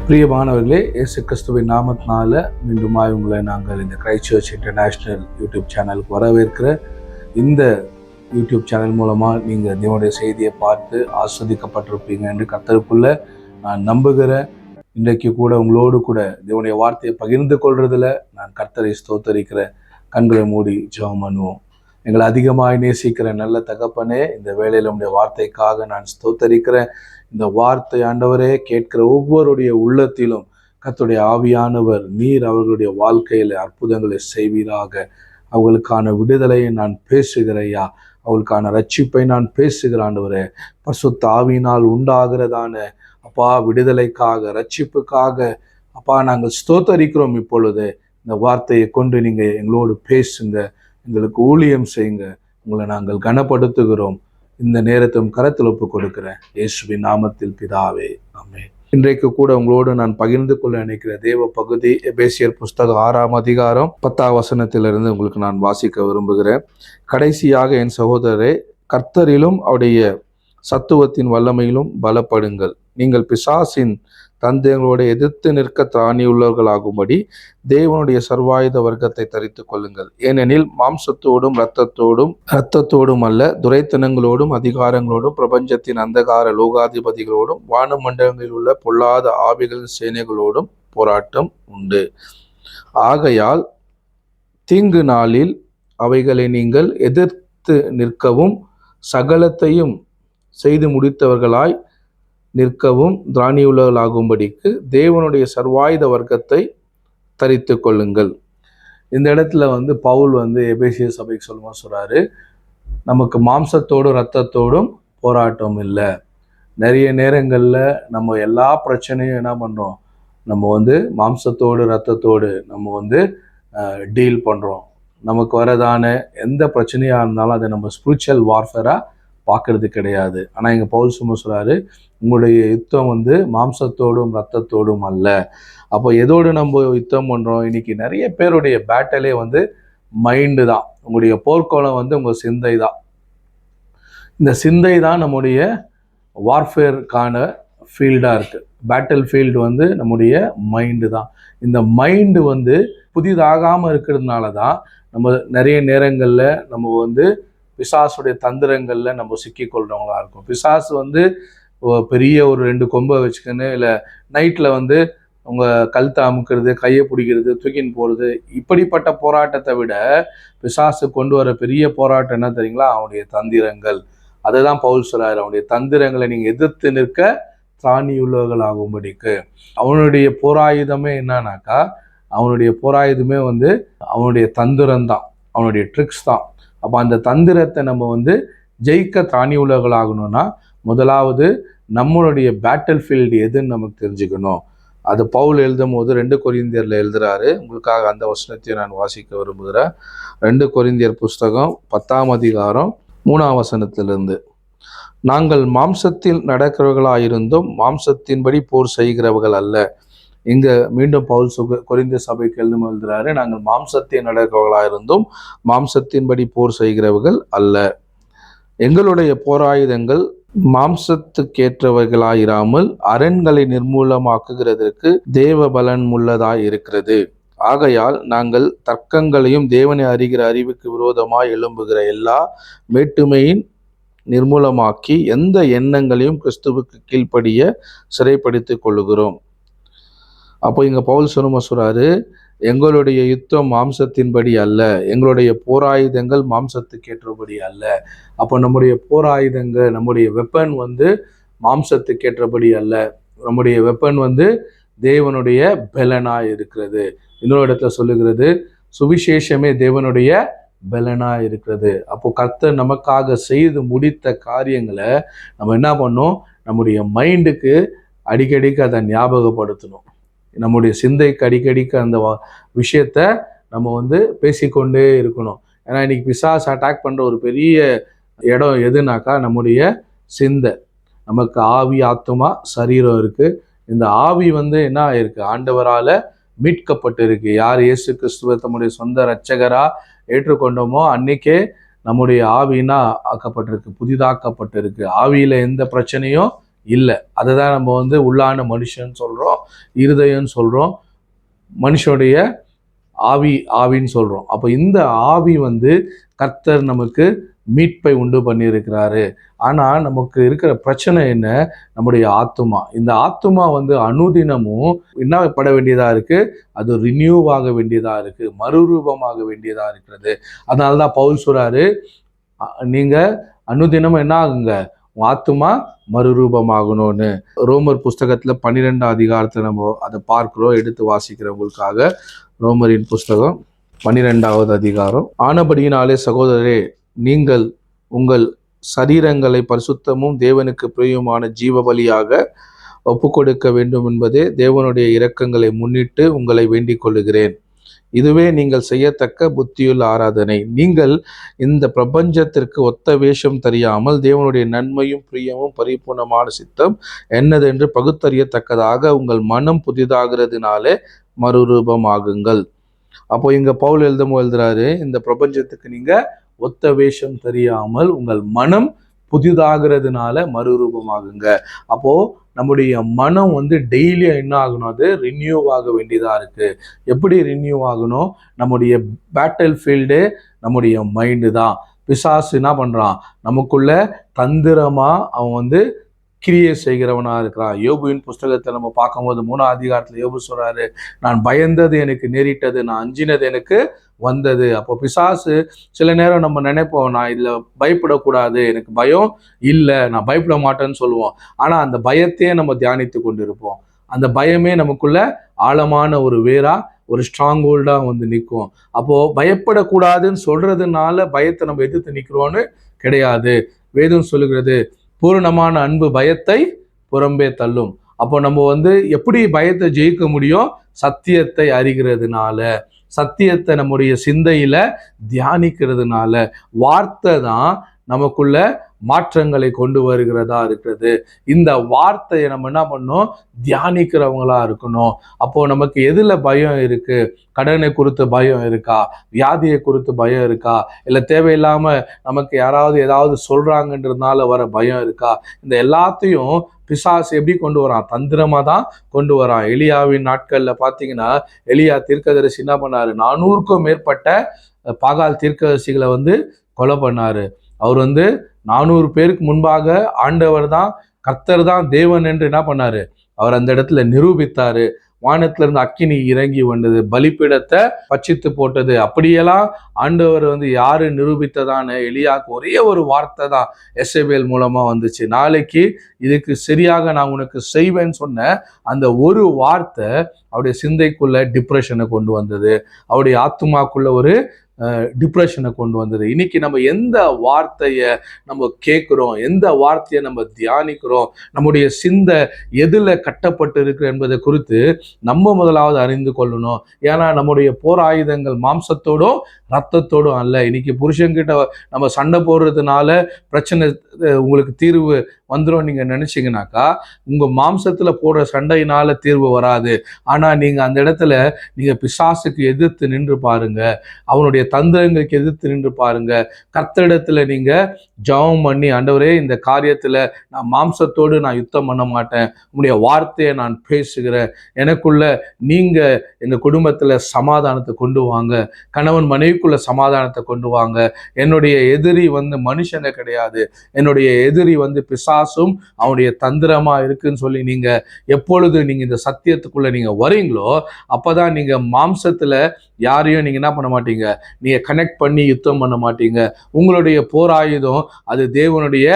பிரியமானவர்களே, இயேசு கிறிஸ்துவின் நாமத்தினால மீண்டுமாய் உங்களை நாங்கள் இந்த கிரைஸ்ட் சர்ச் இன்டர்நேஷ்னல் யூடியூப் சேனலுக்கு வரவேற்கிற இந்த யூடியூப் சேனல் மூலமாக நீங்கள் தேவனுடைய செய்தியை பார்த்து ஆஸ்வதிக்கப்பட்டிருப்பீங்க என்று கர்த்தருக்குள்ள நான் நம்புகிறேன். இன்றைக்கு கூட உங்களோடு கூட தேவனுடைய வார்த்தையை பகிர்ந்து கொள்றதுல நான் கர்த்தரை ஸ்தோத்தரிக்கிற கண்களை மூடி ஜெபம் பண்ணுவோம். எங்களை அதிகமாய் நேசிக்கிற நல்ல தகப்பனே, இந்த வேளையில் உடைய வார்த்தைக்காக நான் ஸ்தோத்தரிக்கிறேன். இந்த வார்த்தை ஆண்டவரே கேட்கிற ஒவ்வொருடைய உள்ளத்திலும் கர்த்தருடைய ஆவியானவர் நீர் அவர்களுடைய வாழ்க்கையில அற்புதங்களை செய்வீராக. அவர்களுக்கான விடுதலையை நான் பேசுகிறையா, அவர்களுக்கான ரட்சிப்பை நான் பேசுகிற ஆண்டவரே, பரிசுத்த ஆவியினால் உண்டாகிறதான அப்பா விடுதலைக்காக ரட்சிப்புக்காக அப்பா நாங்கள் ஸ்தோத்தரிக்கிறோம். இப்பொழுது இந்த வார்த்தையை கொண்டு நீங்க எங்களோடு பேசுங்க, எங்களுக்கு ஊழியம் செய்யுங்க. உங்களை நாங்கள் கனப்படுத்துகிறோம். இந்த நேரத்தையும் கரத்தில் ஒப்பு கொடுக்கிறேன் இயேசுவின் நாமத்தில் பிதாவே, ஆமென். இன்றைக்கு கூட உங்களோடு நான் பகிர்ந்து கொள்ள நினைக்கிற தேவ பகுதி எபேசியர் புஸ்தகம் 6ஆம் அதிகாரம் 10ஆம் வசனத்திலிருந்து உங்களுக்கு நான் வாசிக்க விரும்புகிறேன். கடைசியாக என் சகோதரரே, கர்த்தரிலும் அவருடைய சத்துவத்தின் வல்லமையிலும் பலப்படுங்கள். நீங்கள் பிசாசின் தந்திரங்களோடு எதிர்த்து நிற்க திராணியுள்ளவர்களாகும்படி தேவனுடைய சர்வாயுத வர்க்கத்தை தரித்து கொள்ளுங்கள். ஏனெனில் மாம்சத்தோடும் இரத்தத்தோடும் அல்ல, துரைத்தனங்களோடும் அதிகாரங்களோடும் பிரபஞ்சத்தின் அந்தகார லோகாதிபதிகளோடும் வானமண்டலங்களில் உள்ள பொல்லாத ஆவிகளின் சேனைகளோடும் போராட்டம் உண்டு. ஆகையால் தீங்கு நாளில் அவைகளை நீங்கள் எதிர்த்து நிற்கவும் சகலத்தையும் செய்து முடித்தவர்களாய் நிற்கவும் திராணியுள்ளவர்களாகும்படிக்கு தேவனுடைய சர்வாயுத வர்க்கத்தை தரித்து கொள்ளுங்கள். இந்த இடத்துல பவுல் எபேசிய சபைக்கு சொல்றாரு, நமக்கு மாம்சத்தோடும் இரத்தத்தோடும் போராட்டம் இல்லை. நிறைய நேரங்களில் நம்ம எல்லா பிரச்சனையும் என்ன பண்ணுறோம், நம்ம மாம்சத்தோடு இரத்தத்தோடு நம்ம டீல் பண்ணுறோம். நமக்கு வரதான எந்த பிரச்சனையாக இருந்தாலும் அதை நம்ம ஸ்பிரிச்சுவல் வார்ஃபேராக பார்க்கறது கிடையாது. ஆனால் இங்கே பவுல் சும்மா சொல்றாரு, உங்களுடைய யுத்தம் மாம்சத்தோடும் இரத்தத்தோடும் அல்ல. அப்போ எதோடு நம்ம யுத்தம் பண்ணுறோம்? இன்னைக்கு நிறைய பேருடைய பேட்டலே மைண்டு தான். உங்களுடைய போர்க்கோளம் உங்கள் சிந்தை தான். இந்த சிந்தை தான் நம்முடைய வார்ஃபேருக்கான ஃபீல்டாக இருக்குது. பேட்டில் ஃபீல்டு நம்முடைய மைண்டு தான். இந்த மைண்டு புதிதாகாமல் இருக்கிறதுனால தான் நம்ம நிறைய நேரங்களில் நம்ம பிசாசுடைய தந்திரங்கள்ல நம்ம சிக்கிக்கொள்றவங்களா இருக்கும். பிசாசு பெரிய ஒரு 2 கொம்பை வச்சுக்கின்னு இல்லை நைட்டில் உங்க கழுத்தை அமுக்கிறது, கையை பிடிக்கிறது, தூக்கின்னு போகிறது, இப்படிப்பட்ட போராட்டத்தை விட பிசாசு கொண்டு வர பெரிய போராட்டம் என்ன தெரியுங்களா? அவனுடைய தந்திரங்கள். அதை தான் பவுல் சொல்றாரு, அவனுடைய தந்திரங்களை நீங்கள் எதிர்த்து நிற்க திராணியுள்ளவர்கள் ஆகும்படிக்கு. அவனுடைய போராயுதமே என்னன்னாக்கா, அவனுடைய போராயுதமே அவனுடைய தந்திரம் தான், அவனுடைய ட்ரிக்ஸ் தான். அப்போ அந்த தந்திரத்தை நம்ம ஜெயிக்க திராணி உள்ளவர்களாகணும்னா முதலாவது நம்மளுடைய பேட்டில் ஃபீல்டு எதுன்னு நமக்கு தெரிஞ்சுக்கணும். அது பவுல் எழுதும் போது 2 கொரிந்தியர்ல எழுதுறாரு. உங்களுக்காக அந்த வசனத்தையும் நான் வாசிக்க விரும்புகிறேன். 2 கொரிந்தியர் புஸ்தகம் 10ஆம் அதிகாரம் 3ஆம் வசனத்திலிருந்து, நாங்கள் மாம்சத்தில் நடக்கிறவர்களாயிருந்தும் மாம்சத்தின்படி போர் செய்கிறவர்கள் அல்ல. இங்க மீண்டும் பவுல் கொரிந்திய சபைக்கு எழுதுறாரு, நாங்கள் மாம்சத்தை நடக்கிறவர்களாயிருந்தும் மாம்சத்தின்படி போர் செய்கிறவர்கள் அல்ல. எங்களுடைய போராயுதங்கள் மாம்சத்துக்கேற்றவர்களாயிராமல் அரண்களை நிர்மூலமாக்குகிறதற்கு தேவ பலன் உள்ளதாய் இருக்கிறது. ஆகையால் நாங்கள் தர்க்கங்களையும் தேவனை அறிகிற அறிவுக்கு விரோதமாய் எழும்புகிற எல்லா மேட்டுமையின் நிர்மூலமாக்கி எந்த எண்ணங்களையும் கிறிஸ்துவுக்கு கீழ்ப்படிய சிறைப்படுத்திக் கொள்ளுகிறோம். அப்போ இங்க பவுல் சொல்றாரு, எங்களுடைய யுத்தம் மாம்சத்தின்படி அல்ல, எங்களுடைய போராயுதங்கள் மாம்சத்துக்கு ஏற்றபடி அல்ல. அப்போ நம்முடைய போராயுதங்கள், நம்முடைய வெப்பன் மாம்சத்துக்கு ஏற்றபடி அல்ல. நம்முடைய வெப்பன் தேவனுடைய பலனாய் இருக்கிறது. இன்னொரு இடத்துல சொல்லுகிறது, சுவிசேஷமே தேவனுடைய பலனாய் இருக்கிறது. அப்போ கர்த்தர் நமக்காக செய்து முடித்த காரியங்களை நம்ம என்ன பண்ணோம், நம்முடைய மைண்டுக்கு அடிக்கடிக்கு அதை ஞாபகப்படுத்தணும். நம்முடைய சிந்தைக்கு அடிக்கடிக்கு அந்த விஷயத்த நம்ம பேசிக்கொண்டே இருக்கணும். ஏன்னா இன்னைக்கு பிசாஸ் அட்டாக் பண்ற ஒரு பெரிய இடம் எதுனாக்கா நம்முடைய சிந்தை. நமக்கு ஆவி, ஆத்துமா, சரீரம் இருக்கு. இந்த ஆவி என்ன ஆயிருக்கு, ஆண்டவரால மீட்கப்பட்டு இருக்கு. யார் இயேசு கிறிஸ்துவை தம்முடைய சொந்த இரட்சகரா ஏற்றுக்கொண்டோமோ அன்னைக்கே நம்முடைய ஆவினா ஆக்கப்பட்டிருக்கு, புதிதாக்கப்பட்டிருக்கு. ஆவியில எந்த பிரச்சனையும் இல்லை. அதை தான் நம்ம வந்து உள்ளான மனுஷன் சொல்கிறோம், இருதயம்னு சொல்கிறோம், மனுஷனுடைய ஆவின்னு சொல்கிறோம். அப்போ இந்த ஆவி வந்து கர்த்தர் நமக்கு மீட்பை உண்டு பண்ணியிருக்கிறாரு. ஆனால் நமக்கு இருக்கிற பிரச்சனை என்ன? நம்முடைய ஆத்துமா. இந்த ஆத்துமா வந்து அனுதினமும் என்ன பட வேண்டியதாக இருக்குது? அது ரினியூவாக வேண்டியதாக இருக்குது, மறுரூபமாக வேண்டியதாக இருக்கிறது. அதனால தான் பவுல் சொல்கிறாரு, நீங்கள் அனுதினமும் என்ன ஆகுங்க? ஆத்துமா மறுரூபமாகணும்னு. ரோமர் புஸ்தகத்தில் 12ஆம் அதிகாரத்தில் நம்ம அதை பார்க்கிறோம். எடுத்து வாசிக்கிறவங்களுக்காக ரோமரின் புஸ்தகம் 12வது அதிகாரம். ஆனபடியினாலே சகோதரரே, நீங்கள் உங்கள் சரீரங்களை பரிசுத்தமும் தேவனுக்கு பிரியமான ஜீவ பலியாக ஒப்பு கொடுக்க வேண்டும் என்பதே தேவனுடைய இரக்கங்களை முன்னிட்டு உங்களை வேண்டிக் கொள்ளுகிறேன். இதுவே நீங்கள் செய்யத்தக்க புத்தியுள்ள ஆராதனை. நீங்கள் இந்த பிரபஞ்சத்திற்கு ஒத்த வேஷம் தெரியாமல் தேவனுடைய நன்மையும் பிரியமும் பரிபூர்ணமான சித்தம் என்னதென்று பகுத்தறியத்தக்கதாக உங்கள் மனம் புதிதாகிறதுனாலே மறுரூபமாகுங்கள். அப்போ இங்க பவுல் எழுதுறாரு, இந்த பிரபஞ்சத்துக்கு நீங்க ஒத்த வேஷம் தெரியாமல் உங்கள் மனம் புதிதாகிறதுனால மறுரூபமாகுங்க. அப்போ நம்முடைய மனம் வந்து டெய்லியும் என்ன ஆகணும்? அது ரினியூ ஆக வேண்டியதா இருக்கு. எப்படி ரினியூ ஆகணும்? நம்முடைய பேட்டில் ஃபீல்டு நம்முடைய மைண்டு தான். பிசாசு என்ன பண்றான்? நமக்குள்ள தந்திரமா அவன் வந்து கிரியை செய்கிறவனா இருக்கிறான். யோபுவின் புஸ்தகத்தை நம்ம பார்க்கும்போது 3ஆம் அதிகாரத்தில் யோபு சொல்றாரு, நான் பயந்தது எனக்கு நேரிட்டது, நான் அஞ்சினது எனக்கு வந்தது. அப்போ பிசாசு சில நேரம் நம்ம நினைப்போம், நான் இதில் பயப்படக்கூடாது, எனக்கு பயம் இல்லை, நான் பயப்பட மாட்டேன்னு சொல்லுவோம். ஆனால் அந்த பயத்தையே நம்ம தியானித்து கொண்டு இருப்போம். அந்த பயமே நமக்குள்ள ஆழமான ஒரு வேரா, ஒரு ஸ்ட்ராங் ஹோல்டா வந்து நிற்கும். அப்போ பயப்படக்கூடாதுன்னு சொல்றதுனால பயத்தை நம்ம எதிர்த்து நிற்கிறோன்னு கிடையாது. வேதம் சொல்லுகிறது, பூரணமான அன்பு பயத்தை புறம்பே தள்ளும். அப்போ நம்ம வந்து எப்படி பயத்தை ஜெயிக்க முடியும்? சத்தியத்தை அறிகிறதுனால, சத்தியத்தை நம்முடைய சிந்தையில தியானிக்கிறதுனால. வார்த்தை தான் நமக்குள்ள மாற்றங்களை கொண்டு வருகிறதா இருக்கிறது. இந்த வார்த்தையை நம்ம என்ன பண்ணணும்? தியானிக்கிறவங்களா இருக்கணும். அப்போ நமக்கு எதுல பயம் இருக்கு? கடனை குறித்து பயம் இருக்கா? வியாதியை குறித்து பயம் இருக்கா? இல்லை தேவையில்லாம நமக்கு யாராவது ஏதாவது சொல்றாங்கன்றதுனால வர பயம் இருக்கா? இந்த எல்லாத்தையும் பிசாசு எப்படி கொண்டு வரான்? தந்திரமா தான் கொண்டு வரான். எலியாவின் நாட்கள்ல பாத்தீங்கன்னா, எலியா தீர்க்கதரிசி என்ன பண்ணாரு? 400க்கும் மேற்பட்ட பாகால் தீர்க்கதரிசிகளை வந்து கொலை பண்ணாரு. அவர் வந்து 400 பேருக்கு முன்பாக ஆண்டவர் தான், கர்த்தர் தான் தேவன் என்று என்ன பண்ணாரு? அவர் அந்த இடத்துல நிரூபித்தாரு. வானத்துல இருந்து அக்கினி இறங்கி வந்தது, பலிபீடத்தை பட்சித்து போட்டது. அப்படியெல்லாம் ஆண்டவர் வந்து யாரு நிரூபித்ததான? எலியாவுக்கு ஒரே ஒரு வார்த்தை தான் எசபேல் மூலமா வந்துச்சு. நாளைக்கு இதுக்கு சரியாக நான் உனக்கு செய்வேன்னு சொன்ன அந்த ஒரு வார்த்தை அவருடைய சிந்தைக்குள்ள டிப்ரெஷனை கொண்டு வந்தது, அவருடைய ஆத்துமாக்குள்ள ஒரு டிப்ரெஷனை கொண்டு வந்தது. இன்னைக்கு நம்ம எந்த வார்த்தையை நம்ம கேட்குறோம், எந்த வார்த்தையை நம்ம தியானிக்கிறோம், நம்முடைய சிந்தை எதில் கட்டப்பட்டு இருக்கு என்பதை குறித்து நம்ம முதலாவது அறிந்து கொள்ளணும். ஏன்னா நம்முடைய போர் ஆயுதங்கள் மாம்சத்தோடும் ரத்தத்தோடும் அல்ல. இன்னைக்கு புருஷன்கிட்ட நம்ம சண்டை போடுறதுனால பிரச்சனை உங்களுக்கு தீர்வு வந்துடும் நீங்க நினைச்சீங்கன்னாக்கா, உங்க மாம்சத்துல போடுற சண்டையினால தீர்வு வராது. ஆனா நீங்க அந்த இடத்துல நீங்க பிசாசுக்கு எதிர்த்து நின்று பாருங்க, அவனுடைய தந்திரங்களுக்கு எதிர்த்து நின்று பாருங்க. கர்த்தரிடத்துல நீங்க ஜெபம் பண்ணி, ஆண்டவரே இந்த காரியத்துல நான் மாம்சத்தோடு நான் யுத்தம் பண்ண மாட்டேன், உங்களுடைய வார்த்தையை நான் பேசுகிறேன், எனக்குள்ள நீங்க எங்க குடும்பத்துல சமாதானத்தை கொண்டு வாங்க, கணவன் மனைவிக்குள்ள சமாதானத்தை கொண்டு வாங்க. என்னுடைய எதிரி வந்து மனுஷனே கிடையாது, என்னுடைய எதிரி வந்து பிசாசும் அவனுடைய தந்திரமா இருக்குன்னு சொல்லி நீங்க எப்பொழுது நீங்க இந்த சத்தியத்துக்குள்ள நீங்க வரீங்களோ, அப்பதான் நீங்க மாம்சத்துல யாரையும் நீங்க என்ன பண்ண மாட்டீங்க, நீங்க கனெக்ட் பண்ணி யுத்தம் பண்ண மாட்டீங்க. உங்களுடைய போர் ஆயுதம் அது தேவனுடைய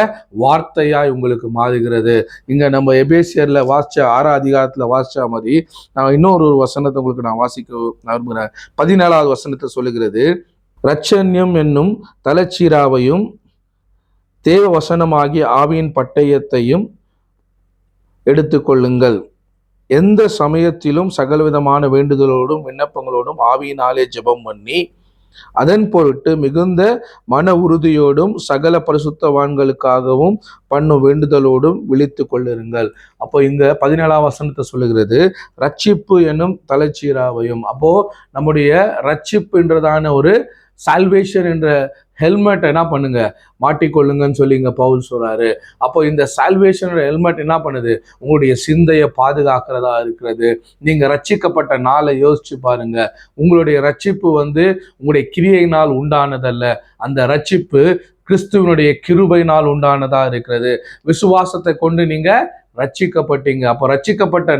வார்த்தையாய் உங்களுக்கு மாறுகிறது. இங்க நம்ம எபேசியர்ல வாசிச்ச 6ஆம் அதிகாரத்துல வாசிச்ச மாதிரி நான் இன்னொரு வசனத்தை உங்களுக்கு நான் வாசிக்க விரும்புகிறேன். 14வது வசனத்தை சொல்லுகிறது, இரட்சண்யம் என்னும் தலச்சீராவையும் தேவ வசனமாகிய ஆவியின் பட்டயத்தையும் எடுத்துக்கொள்ளுங்கள். எந்த சமயத்திலும் சகலவிதமான வேண்டுதலோடும் விண்ணப்பங்களோடும் ஆவியினாலே ஜெபம் பண்ணி அதன் பொருட்டு மிகுந்த மன உறுதியோடும் சகல பரிசுத்தவான்களுக்காகவும் பண்ணும் வேண்டுதலோடும் விழித்து கொள்ளுங்கள். அப்போ இங்க 17ஆம் வசனத்தை சொல்லுகிறது, ரட்சிப்பு என்னும் தலைச்சீராவையும். அப்போ நம்முடைய ரட்சிப்புன்றதான ஒரு சால்வேஷன் என்ற ஹெல்மெட் என்ன பண்ணுங்க, மாட்டிக்கொள்ளுங்கன்னு சொல்லி இங்க பவுல் சொல்றாரு. அப்போ இந்த சால்வேஷன் ஹெல்மெட் என்ன பண்ணுது, உங்களுடைய சிந்தையை பாதுகாக்கிறதா இருக்கிறது. நீங்க ரட்சிக்கப்பட்ட நாளை யோசிச்சு பாருங்க. உங்களுடைய ரட்சிப்பு உங்களுடைய கிரியையினால் உண்டானதல்ல. அந்த ரட்சிப்பு கிறிஸ்துவனுடைய கிருபையினால் உண்டானதா இருக்கிறது. விசுவாசத்தை கொண்டு நீங்க ரட்சிக்கப்பட்டீங்க. அப்போ ரட்சிக்கப்பட்ட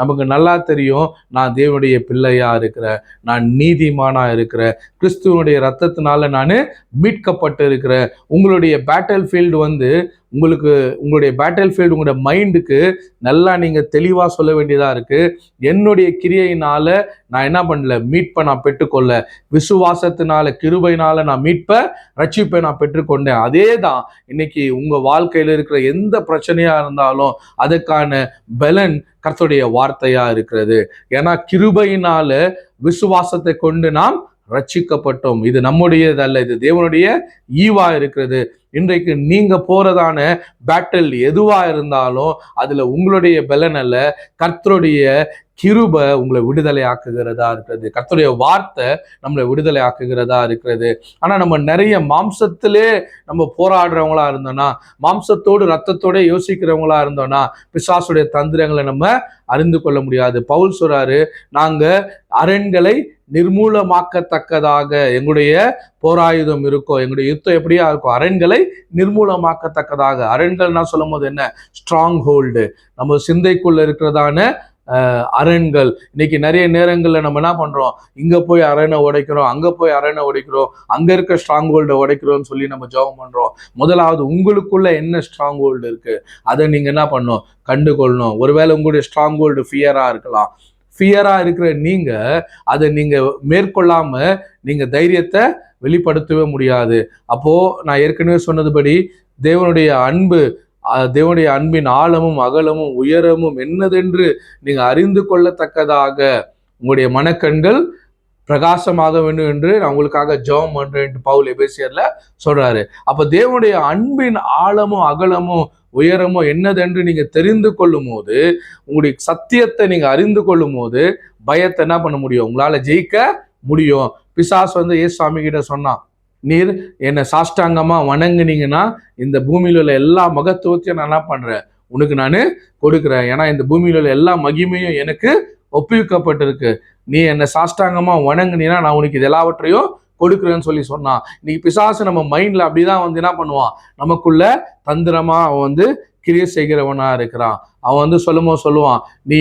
நமக்கு நல்லா தெரியும், நான் தேவனுடைய பிள்ளையா இருக்கிறேன், நான் நீதிமானா இருக்கிறேன், கிறிஸ்துவனுடைய ரத்தத்தினால நான் மீட்கப்பட்டு இருக்கிறேன். உங்களுடைய பேட்டில் ஃபீல்டு உங்களுடைய பேட்டில் ஃபீல்டு உங்களுடைய மைண்டுக்கு நல்லா நீங்க தெளிவா சொல்ல வேண்டியதா இருக்கு. என்னுடைய கிரியையினால நான் என்ன பண்ணல, மீட்பை நான் பெற்றுக்கொள்ள, விசுவாசத்தினால கிருபையினால நான் ரட்சிப்பை நான் பெற்றுக்கொண்டேன். அதே தான் இன்னைக்கு உங்க வாழ்க்கையில இருக்கிற எந்த பிரச்சனையா இருந்தாலும் அதுக்கான பலன் கர்த்தருடைய வார்த்தையா இருக்கிறது. ஏன்னா கிருபையினால விசுவாசத்தை கொண்டு நாம் ரட்சிக்கப்பட்டோம். இது நம்முடையதல்ல, இது தேவனுடைய ஈவா இருக்கிறது. இன்றைக்கு நீங்க போறதான பேட்டில் எதுவா இருந்தாலும் அதுல உங்களுடைய பலன் அல்ல, கர்த்தருடைய கிருபை உங்களை விடுதலை ஆக்குகிறதா இருக்கிறது. கர்த்தருடைய வார்த்தை நம்மளை விடுதலை ஆக்குகிறதா இருக்கிறது. ஆனா நம்ம நிறைய மாம்சத்திலே நம்ம போராடுறவங்களா இருந்தோம்னா, மாம்சத்தோடு ரத்தத்தோட யோசிக்கிறவங்களா இருந்தோம்னா பிசாசுடைய தந்திரங்களை நம்ம அறிந்து கொள்ள முடியாது. பவுல் சொல்றாரு, நாங்க அரண்களை நிர்மூலமாக்கத்தக்கதாக எங்களுடைய போராயுதம் இருக்கும், எங்களுடைய யுத்தம் எப்படியா இருக்கும், அரண்களை நிர்மூலமாக்கத்தக்கதாக. அரண்கள் நான் சொல்லும் போது என்ன, ஸ்ட்ராங் ஹோல்டு, நம்ம சிந்தைக்குள்ள இருக்கிறதான அரண்கள். இன்னைக்கு நிறைய நேரங்கள்ல நம்ம என்ன பண்றோம், இங்க போய் அரணை உடைக்கிறோம், அங்க போய் அரணை உடைக்கிறோம், அங்க இருக்க ஸ்ட்ராங் ஹோல்டை உடைக்கிறோம்னு சொல்லி நம்ம ஜெபம் பண்றோம். முதலாவது உங்களுக்குள்ள என்ன ஸ்ட்ராங் ஹோல்டு இருக்கு அதை நீங்க என்ன பண்ணணும், கண்டுகொள்ளணும். ஒருவேளை உங்களுடைய ஸ்ட்ராங் ஹோல்டு ஃபியரா இருக்கலாம். ஃபியரா இருக்கிற நீங்க அதை நீங்க மேற்கொள்ளாம நீங்க தைரியத்தை வெளிப்படுத்தவே முடியாது. அப்போ நான் ஏற்கனவே சொன்னதுபடி தேவனுடைய அன்பின் ஆழமும் அகலமும் உயரமும் என்னதென்று நீங்க அறிந்து கொள்ளத்தக்கதாக உங்களுடைய மனக்கண்கள் பிரகாசமாக வேண்டும் என்று நான் உங்களுக்காக ஜெபம் பண்றேன் பவுல் எபேசியர்ல சொல்றாரு. அப்ப தேவனுடைய அன்பின் ஆழமும் அகலமும் உயரமும் என்னதென்று நீங்க தெரிந்து கொள்ளும் போது, உங்களுடைய சத்தியத்தை நீங்க அறிந்து கொள்ளும் போது பயத்தை என்ன பண்ண முடியும், உங்களால ஜெயிக்க முடியும். பிசாசு ஏசாமி கிட்ட சொன்னான், நீர் என்னை சாஷ்டாங்கமா வணங்குனீங்கன்னா இந்த பூமியில உள்ள எல்லா மகத்துவத்தையும் நான் என்ன பண்றேன், உனக்கு நான் கொடுக்குறேன். ஏன்னா இந்த பூமியில உள்ள எல்லா மகிமையும் எனக்கு ஒப்புவிக்கப்பட்டிருக்கு. நீ என்னை சாஷ்டாங்கமா வணங்குனீன்னா நான் உனக்கு இது எல்லாவற்றையும் கொடுக்குறேன்னு சொல்லி சொன்னான். இன்னைக்கு பிசாசு நம்ம மைண்ட்ல அப்படிதான் என்ன பண்ணுவான், நமக்குள்ள தந்திரமா அவன் கிரியை செய்கிறவனா இருக்கிறான். அவன் சொல்லுவான், நீ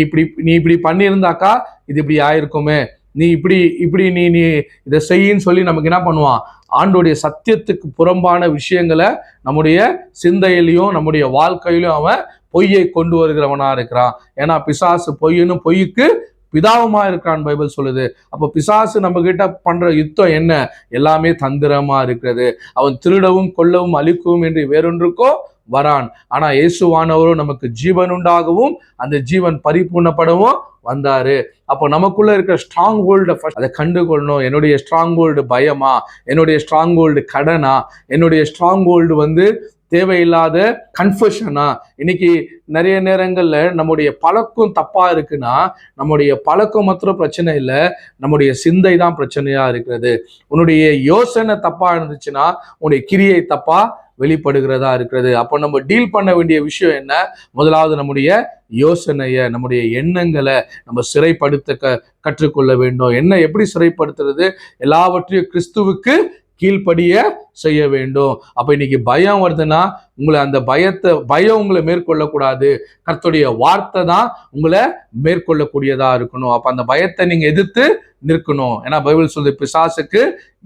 இப்படி பண்ணியிருந்தாக்கா இது இப்படி ஆயிருக்குமே, நீ இப்படி நீ இதை செய்யின்னு சொல்லி நமக்கு என்ன பண்ணுவான், ஆண்டோடைய சத்தியத்துக்கு புறம்பான விஷயங்களை நம்முடைய சிந்தையிலையும் நம்முடைய வாழ்க்கையிலும் அவன் பொய்யை கொண்டு வருகிறவனா இருக்கிறான். ஏன்னா பிசாசு பொய்க்கு பிதாவுமா இருக்கான் பைபிள் சொல்லுது. அப்போ பிசாசு நம்ம கிட்ட பண்ற யுத்தம் என்ன, எல்லாமே தந்திரமா இருக்கிறது. அவன் திருடவும் கொல்லவும் அழிக்கவும் என்று வேறொன்றுக்கோ வரான். ஆனா இயேசுவானவரும் நமக்கு ஜீவன் உண்டாகவும் அந்த ஜீவன் பரிபூர்ணப்படவும் வந்தாரு. அப்போ நமக்குள்ள இருக்கிற ஸ்ட்ராங் ஹோல்டை அதை கண்டுகொள்ளணும். என்னுடைய ஸ்ட்ராங் ஹோல்டு பயமா, என்னுடைய ஸ்ட்ராங் ஹோல்டு கடனா, என்னுடைய ஸ்ட்ராங் ஹோல்டு தேவையில்லாத கன்ஃபஷனா. இன்னைக்கு நிறைய நேரங்கள்ல நம்முடைய பழக்கம் தப்பா இருக்குன்னா நம்முடைய பழக்கம் மாத்திரம் பிரச்சனை இல்லை, நம்முடைய சிந்தை தான் பிரச்சனையா இருக்கிறது. உன்னுடைய யோசனை தப்பா இருந்துச்சுன்னா உன்னுடைய கிரியை தப்பா வெளிப்படுகிறதா இருக்கிறது. அப்போ நம்ம டீல் பண்ண வேண்டிய விஷயம் என்ன, முதலாவது நம்முடைய யோசனையை, நம்முடைய எண்ணங்களை நம்ம சிறைப்படுத்த கற்றுக்கொள்ள வேண்டும். என்ன எப்படி சிறைப்படுத்துறது, எல்லாவற்றையும் கிறிஸ்துவுக்கு கீழ்ப்படிய செய்ய வேண்டும். அப்ப இன்னைக்கு பயம் வருதுன்னா உங்களை அந்த பயம் உங்களை மேற்கொள்ளக்கூடாது, கர்த்தருடைய வார்த்தை தான் உங்களை மேற்கொள்ளக்கூடியதா இருக்கணும். அப்ப அந்த பயத்தை நீங்க எதிர்த்து நிற்கணும். ஏன்னா பைபிள் சொல்லுது, பிசாசுக்கு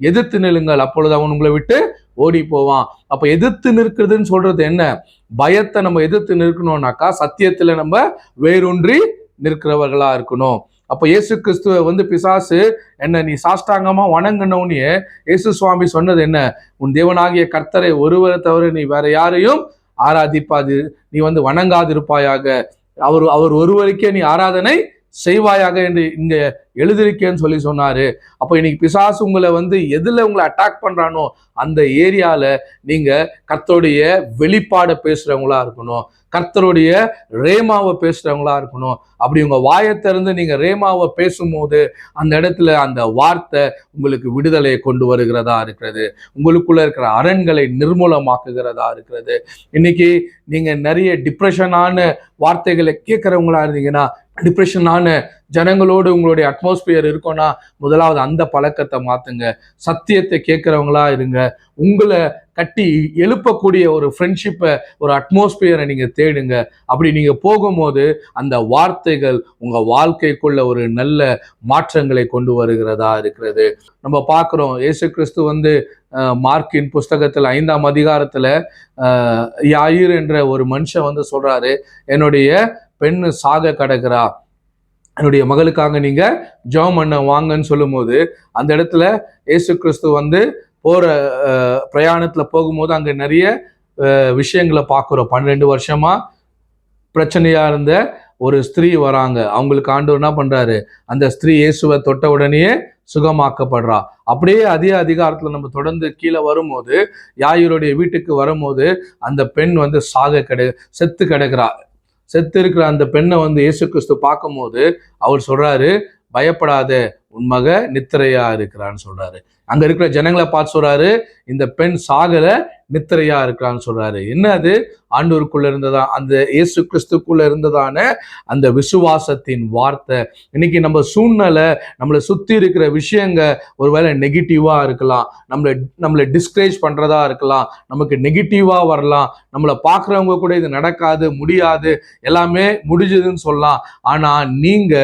எதிர்த்து நில்லுங்கள், அப்பொழுது அவன் உங்களை விட்டு ஓடி போவான். அப்ப எதிர்த்து நிற்கிறதுன்னு சொல்றது என்ன, பயத்தை நம்ம எதிர்த்து நிற்கணும்னாக்கா சத்தியத்துல நம்ம வேரூன்றி நிற்கிறவர்களா இருக்கணும். அப்ப இயேசு கிறிஸ்துவ பிசாசு என்ன, நீ சாஷ்டாங்கமா வணங்கினோன்னு இயேசு சுவாமி சொன்னது என்ன, உன் தேவனாகிய கர்த்தரை ஒருவரை தவிர நீ வேற யாரையும் ஆராதிப்பாது, நீ வணங்காதிருப்பாயாக, அவர் ஒருவருக்கே நீ ஆராதனை செய்வாயாக என்று இங்க எழுதிருக்கேன்னு சொல்லி சொன்னாரு. அப்போ இன்னைக்கு பிசாசு உங்களை எதுல உங்களை அட்டாக் பண்றானோ அந்த ஏரியால நீங்க கர்த்தருடைய வெளிப்பாடை பேசுறவங்களா இருக்கணும், கர்த்தருடைய ரேமாவை பேசுறவங்களா இருக்கணும். அப்படி உங்க வாயை திறந்து நீங்க ரேமாவை பேசும்போது அந்த இடத்துல அந்த வார்த்தை உங்களுக்கு விடுதலையை கொண்டு வருகிறதா இருக்கிறது, உங்களுக்குள்ள இருக்கிற அரண்களை நிர்மூலமாக்குகிறதா இருக்கிறது. இன்னைக்கு நீங்க நிறைய டிப்ரெஷனான வார்த்தைகளை கேட்கறவங்களா இருந்தீங்கன்னா, டிப்ரெஷனான ஜனங்களோடு உங்களுடைய அட்மாஸ்பியர் இருக்கும்னா முதலாவது அந்த பழக்கத்தை மாத்துங்க. சத்தியத்தை கேட்கறவங்களா இருங்க. உங்களை கட்டி எழுப்பக்கூடிய ஒரு ஃப்ரெண்ட்ஷிப்பை, ஒரு அட்மாஸ்பியரை நீங்க தேடுங்க. அப்படி நீங்க போகும்போது அந்த வார்த்தைகள் உங்க வாழ்க்கைக்குள்ள ஒரு நல்ல மாற்றங்களை கொண்டு வருகிறதா இருக்கிறது. நம்ம பார்க்கிறோம், இயேசு கிறிஸ்து மார்க்கின் புஸ்தகத்துல 5ஆம் அதிகாரத்துல யாயிர் என்ற ஒரு மனுஷன் சொல்றாரு, என்னுடைய பெண்ணு சாக கிடக்குறா, என்னுடைய மகளுக்காக நீங்க ஜெபம் பண்ண வாங்கன்னு சொல்லும்போது அந்த இடத்துல இயேசு கிறிஸ்து போற பிரயாணத்துல போகும்போது அங்க நிறைய விஷயங்களை பார்க்கிறோம். 12 வருஷமா பிரச்சனையா இருந்த ஒரு ஸ்திரீ வராங்க. அவங்களுக்கு ஆண்டவர் என்ன பண்றாரு, அந்த ஸ்திரீ இயேசுவை தொட்ட உடனேயே சுகமாக்கப்படுறா. அப்படியே அதே அதிகாரத்துல நம்ம தொடர்ந்து கீழே வரும்போது யாயிரோடைய வீட்டுக்கு வரும்போது அந்த பெண் செத்து கிடக்குறா. செத்து இருக்கிற அந்த பெண்ணை இயேசு கிறிஸ்து பார்க்கும்போது அவர் சொல்றாரு, பயப்படாத, உன் மக நித்திரையா இருக்கிறான்னு சொல்றாரு. அங்க இருக்கிற ஜனங்களை பார்த்து சொல்றாரு, இந்த பெண் சாகல, நித்திரையா இருக்கிறான்னு சொல்றாரு. என்ன அது? ஆண்டவருக்குள்ள இருந்ததா, அந்த இயேசு கிறிஸ்துக்குள்ள இருந்ததான அந்த விசுவாசத்தின் வார்த்தை. இன்னைக்கு நம்ம சூழ்நிலை, நம்மளை சுத்தி இருக்கிற விஷயங்க ஒருவேளை நெகட்டிவா இருக்கலாம், நம்மளை டிஸ்கரேஜ் பண்றதா இருக்கலாம், நமக்கு நெகட்டிவா வரலாம், நம்மளை பார்க்குறவங்க கூட இது நடக்காது, முடியாது, எல்லாமே முடிஞ்சதுன்னு சொல்லலாம். ஆனா நீங்க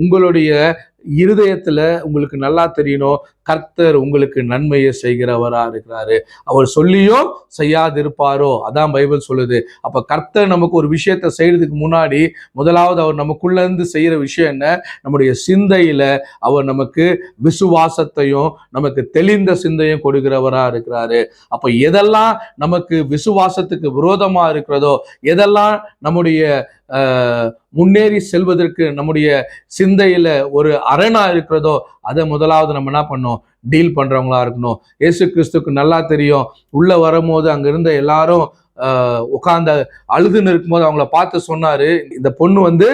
உங்களுடைய இருதயத்துல உங்களுக்கு நல்லா தெரியணும், கர்த்தர் உங்களுக்கு நன்மையை செய்கிறவரா இருக்கிறாரு. அவர் சொல்லியும் செய்யாதிருப்பாரோ, அதான் பைபிள் சொல்லுது. அப்ப கர்த்தர் நமக்கு ஒரு விஷயத்தை செய்யறதுக்கு முன்னாடி முதலாவது அவர் நமக்குள்ள இருந்து செய்யற விஷயம் என்ன? நம்முடைய சிந்தையில அவர் நமக்கு விசுவாசத்தையும் நமக்கு தெளிந்த சிந்தையும் கொடுக்கிறவரா இருக்கிறாரு. அப்ப எதெல்லாம் நமக்கு விசுவாசத்துக்கு விரோதமா இருக்கிறதோ, எதெல்லாம் நம்முடைய முன்னேறி செல்வதற்கு நம்முடைய சிந்தையில ஒரு அரணா இருக்கிறதோ அதை முதலாவது நம்ம என்ன பண்ணோம், டீல் பண்றவங்களா இருக்கணும். இயேசு கிறிஸ்துக்கு நல்லா தெரியும், உள்ள வரும்போது அங்க இருந்த எல்லாரும் உட்கார்ந்து அழுதுன்னு இருக்கும்போது அவங்கள பார்த்து சொன்னாரு, இந்த பொண்ணு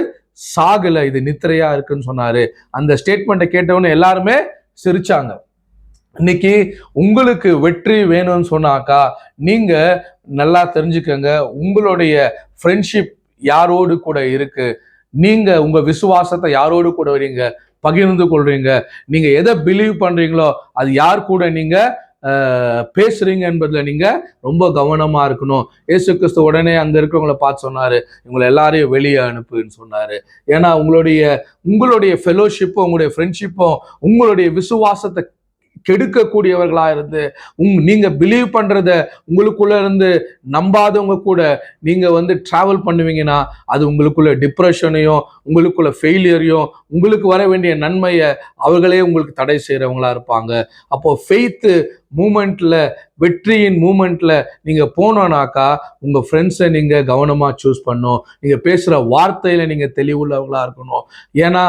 சாகல, இது நித்திரையா இருக்குன்னு சொன்னாரு. அந்த ஸ்டேட்மெண்ட்டை கேட்டவொன்னு எல்லாருமே சிரிச்சாங்க. இன்னைக்கு உங்களுக்கு வெற்றி வேணும்னு சொன்னாக்கா நீங்க நல்லா தெரிஞ்சுக்கங்க, உங்களுடைய ஃப்ரெண்ட்ஷிப் யாரோடு கூட இருக்கு, நீங்க உங்க விசுவாசத்தை யாரோடு கூட வரீங்க, பகிர்ந்து கொள்றீங்க, நீங்க எதை பிலீவ் பண்றீங்களோ அது யார் கூட நீங்க பேசுறீங்க என்பதுல நீங்க ரொம்ப கவனமா இருக்கணும். இயேசு கிறிஸ்து உடனே அங்க இருக்கிறவங்களை பார்த்து சொன்னாரு, இவங்களை எல்லாரையும் வெளியே அனுப்புன்னு சொன்னாரு. ஏன்னா உங்களுடைய ஃபெலோஷிப்பும் உங்களுடைய ஃப்ரெண்ட்ஷிப்பும் உங்களுடைய விசுவாசத்தை கெடுக்கக்கூடியவர்களா இருந்து நீங்க பிலீவ் பண்றத உங்களுக்குள்ள இருந்து நம்பாதவங்க கூட நீங்க டிராவல் பண்ணுவீங்கன்னா அது உங்களுக்குள்ள டிப்ரெஷனையும் உங்களுக்குள்ள ஃபெயிலியரையும் உங்களுக்கு வர வேண்டிய நன்மையை அவர்களே உங்களுக்கு தடை செய்யறவங்களா இருப்பாங்க. அப்போ ஃபெய்த் மூமெண்ட்ல, வெற்றியின் மூமெண்ட்ல நீங்க போனோம்னாக்கா உங்க ஃப்ரெண்ட்ஸை நீங்க கவனமா சூஸ் பண்ணணும். நீங்க பேசுற வார்த்தையில நீங்க தெளிவுள்ளவங்களா இருக்கணும். ஏன்னா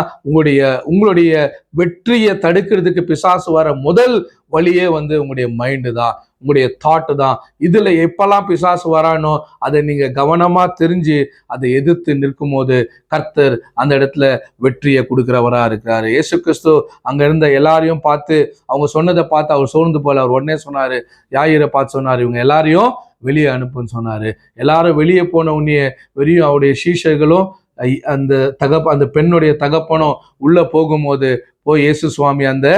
உங்களுடைய வெற்றியை தடுக்கிறதுக்கு பிசாசு வர முதல் வழியே உங்களுடைய மைண்டு தான், உங்களுடைய தாட்டு தான். இதுல எப்பெல்லாம் பிசாசு வரானோ அதை நீங்க கவனமா தெரிஞ்சு அதை எதிர்த்து நிற்கும் போது கர்த்தர் அந்த இடத்துல வெற்றியை கொடுக்கிறவரா இருக்கிறாரு. இயேசு கிறிஸ்து அங்க இருந்த எல்லாரையும் பார்த்து, அவங்க சொன்னதை பார்த்து அவர் சோர்ந்து போல. அவர் உடனே சொன்னாரு, யாயிரை பார்த்து சொன்னாரு, இவங்க எல்லாரையும் வெளியே அனுப்புன்னு சொன்னாரு. எல்லாரும் வெளியே போன உடனே வெறியும் அவருடைய சீஷர்களும் அந்த பெண்ணுடைய தகப்பனும் உள்ள போகும்போது இயேசு சுவாமி அந்த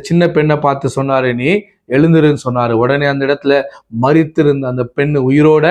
சின்ன பெண்ணை பார்த்து சொன்னாரு, நீ எழுந்திருன்னு சொன்னாரு. உடனே அந்த இடத்துல மரித்திருந்த அந்த பெண் உயிரோட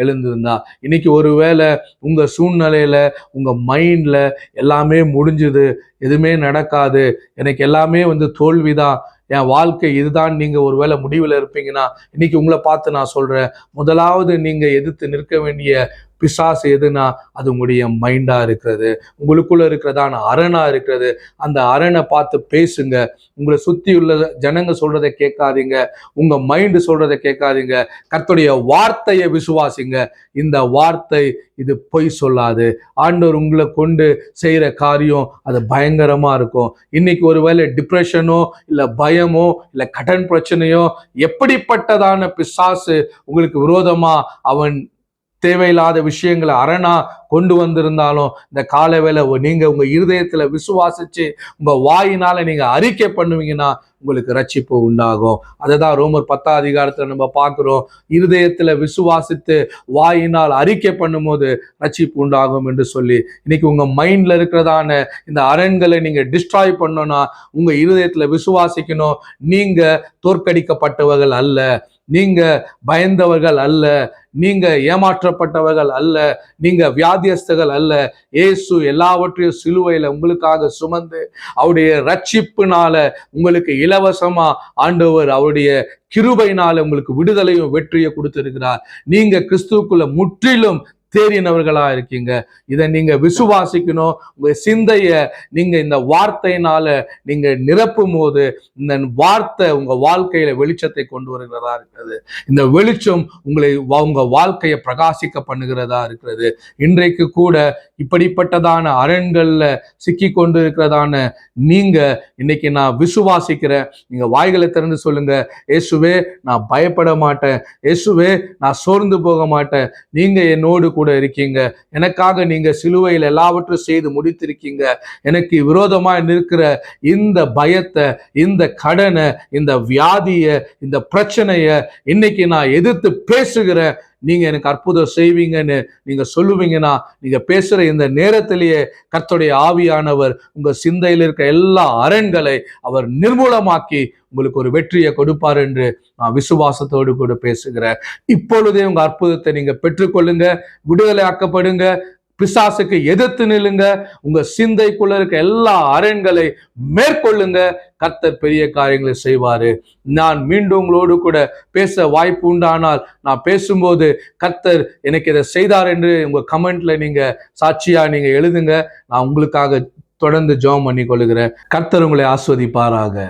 எழுந்திருந்தா. இன்னைக்கு ஒருவேளை உங்க சூழ்நிலையில உங்க மைண்ட்ல எல்லாமே முடிஞ்சுது, எதுவுமே நடக்காது, எனக்கு எல்லாமே தோல்விதான், என் வாழ்க்கை இதுதான், நீங்க ஒருவேளை முடிவில் இருப்பீங்கன்னா இன்னைக்கு உங்களை பார்த்து நான் சொல்றேன், முதலாவது நீங்க எதிர்த்து நிற்க வேண்டிய பிசாசு எதுனா அது உங்களுடைய மைண்டா இருக்கிறது, உங்களுக்குள்ள இருக்கிறதான அரணா இருக்கிறது. அந்த அரணை பார்த்து பேசுங்க. உங்களை சுத்தி உள்ள ஜனங்க சொல்றதை கேட்காதீங்க, உங்க மைண்டு சொல்றதை கேட்காதீங்க. கர்த்தருடைய வார்த்தையை விசுவாசிங்க. இந்த வார்த்தை இது பொய் சொல்லாது. ஆண்டவர் உங்களை கொண்டு செய்யற காரியம் அது பயங்கரமா இருக்கும். இன்னைக்கு ஒருவேளை டிப்ரெஷனோ இல்ல பயமோ இல்ல கடன் பிரச்சனையோ, எப்படிப்பட்டதான பிசாசு உங்களுக்கு விரோதமா அவன் தேவையில்லாத விஷயங்களை அரணா கொண்டு வந்திருந்தாலும், இந்த கால வேளை நீங்க உங்க இருதயத்துல விசுவாசிச்சு உங்க வாயினால நீங்க அறிக்கை பண்ணுவீங்கன்னா உங்களுக்கு ரட்சிப்பு உண்டாகும். அதுதான் ரோமர் 10ஆம் அதிகாரத்துல நம்ம பார்க்கிறோம். இருதயத்துல விசுவாசித்து வாயினால் அறிக்கை பண்ணும் போது ரட்சிப்பு உண்டாகும் என்று சொல்லி, இன்னைக்கு உங்க மைண்ட்ல இருக்கிறதான இந்த அரண்களை நீங்க டிஸ்ட்ராய் பண்ணணும்னா உங்க இருதயத்துல விசுவாசிக்கணும். நீங்க தோற்கடிக்கப்பட்டவர்கள் அல்ல, நீங்க பயந்தவர்கள் அல்ல, நீங்க ஏமாற்றப்பட்டவர்கள் அல்ல, நீங்க வியாதியஸ்தர்கள் அல்ல. இயேசு எல்லாவற்றையும் சிலுவையில உங்களுக்காக சுமந்து அவருடைய ரட்சிப்புனால உங்களுக்கு இலவசமா ஆண்டவர் அவருடைய கிருபையினால உங்களுக்கு விடுதலையும் வெற்றியை கொடுத்திருக்கிறார். நீங்க கிறிஸ்துவுக்குள்ள முற்றிலும் தேறினவர்களா இருக்கீங்க. இதை நீங்க விசுவாசிக்கணும். உங்க சிந்தைய நீங்க இந்த வார்த்தையினால நீங்க நிரப்பும் போது இந்த வார்த்தை உங்க வாழ்க்கையில வெளிச்சத்தை கொண்டு வருகிறதா இருக்கிறது. இந்த வெளிச்சம் உங்களை உங்க வாழ்க்கையை பிரகாசிக்க பண்ணுகிறதா இருக்கிறது. இன்றைக்கு கூட இப்படிப்பட்டதான அரண்கள்ல சிக்கி கொண்டு இருக்கிறதான நீங்க இன்னைக்கு நான் விசுவாசிக்கிறேன். நீங்க வாய்களை திறந்து சொல்லுங்க, இயேசுவே நான் பயப்பட மாட்டேன், இயேசுவே நான் சோர்ந்து போக மாட்டேன், நீங்க என்னோடு கூட இருக்கீங்க, எனக்காக நீங்க சிலுவையில் எல்லாவற்றையும் செய்து முடித்திருக்கீங்க. எனக்கு விரோதமா நிற்கிற இந்த பயத்தை, இந்த கடனை, இந்த வியாதிய, இந்த பிரச்சனைய இன்னைக்கு நான் எதிர்த்து பேசுகிறேன். நீங்க எனக்கு அற்புதம் செய்வீங்கன்னு நீங்க சொல்லுவீங்கன்னா, நீங்க பேசுற இந்த நேரத்திலேயே கர்த்தருடைய ஆவியானவர் உங்க சிந்தையில் இருக்க எல்லா அரண்களை அவர் நிர்மூலமாக்கி உங்களுக்கு ஒரு வெற்றியை கொடுப்பார் என்று நான் விசுவாசத்தோடு கூட பேசுகிறேன். இப்பொழுதே உங்க அற்புதத்தை நீங்க பெற்றுக்கொள்ளுங்க, விடுதலை ஆக்கப்படுங்க, பிசாசுக்கு எதிர்த்து நில்லுங்க, உங்க சிந்தைக்குள்ள இருக்க எல்லா அரண்களை மேற்கொள்ளுங்க. கர்த்தர் பெரிய காரியங்களை செய்வாரு. நான் மீண்டும் உங்களோடு கூட பேச வாய்ப்பு உண்டானால் நான் பேசும்போது கர்த்தர் எனக்கு இதை செய்தார் என்று உங்க கமெண்ட்ல நீங்க சாட்சியா நீங்க எழுதுங்க. நான் உங்களுக்காக தொடர்ந்து ஜெபம் பண்ணி கொள்ளுகிறேன். கர்த்தர் உங்களை ஆஸ்வதிப்பாராக.